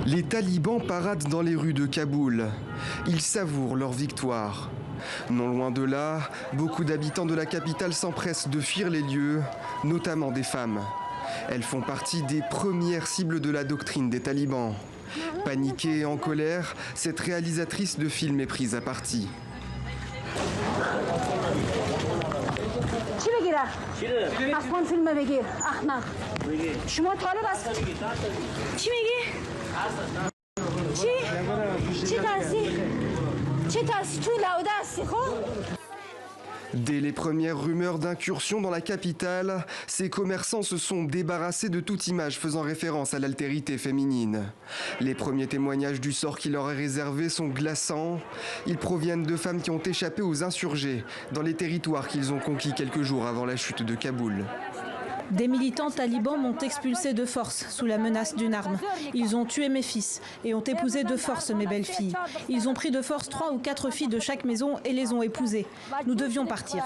Les talibans paradent dans les rues de Kaboul. Ils savourent leur victoire. Non loin de là, beaucoup d'habitants de la capitale s'empressent de fuir les lieux, notamment des femmes. Elles font partie des premières cibles de la doctrine des talibans. Paniquée et en colère, cette réalisatrice de film est prise à partie. Dès les premières rumeurs d'incursion dans la capitale, ces commerçants se sont débarrassés de toute image faisant référence à l'altérité féminine. Les premiers témoignages du sort qui leur est réservé sont glaçants. Ils proviennent de femmes qui ont échappé aux insurgés dans les territoires qu'ils ont conquis quelques jours avant la chute de Kaboul. Des militants talibans m'ont expulsé de force sous la menace d'une arme. Ils ont tué mes fils et ont épousé de force mes belles-filles. Ils ont pris de force 3 ou 4 filles de chaque maison et les ont épousées. Nous devions partir.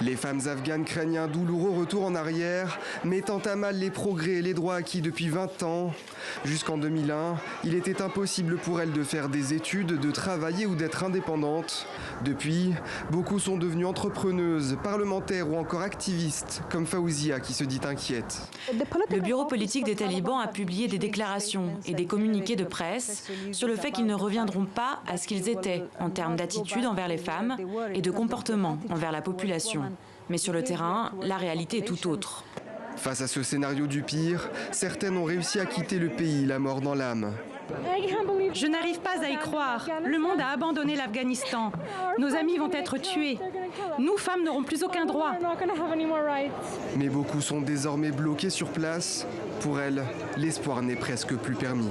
Les femmes afghanes craignent un douloureux retour en arrière, mettant à mal les progrès et les droits acquis depuis 20 ans. Jusqu'en 2001, il était impossible pour elles de faire des études, de travailler ou d'être indépendantes. Depuis, beaucoup sont devenues entrepreneuses, parlementaires ou encore activistes, comme Faouzia qui se dit inquiète. Le bureau politique des talibans a publié des déclarations et des communiqués de presse sur le fait qu'ils ne reviendront pas à ce qu'ils étaient en termes d'attitude envers les femmes et de comportement envers la population. Mais sur le terrain, la réalité est tout autre. Face à ce scénario du pire, certaines ont réussi à quitter le pays, la mort dans l'âme. Je n'arrive pas à y croire. Le monde a abandonné l'Afghanistan. Nos amis vont être tués. Nous, femmes, n'aurons plus aucun droit. Mais beaucoup sont désormais bloqués sur place. Pour elles, l'espoir n'est presque plus permis.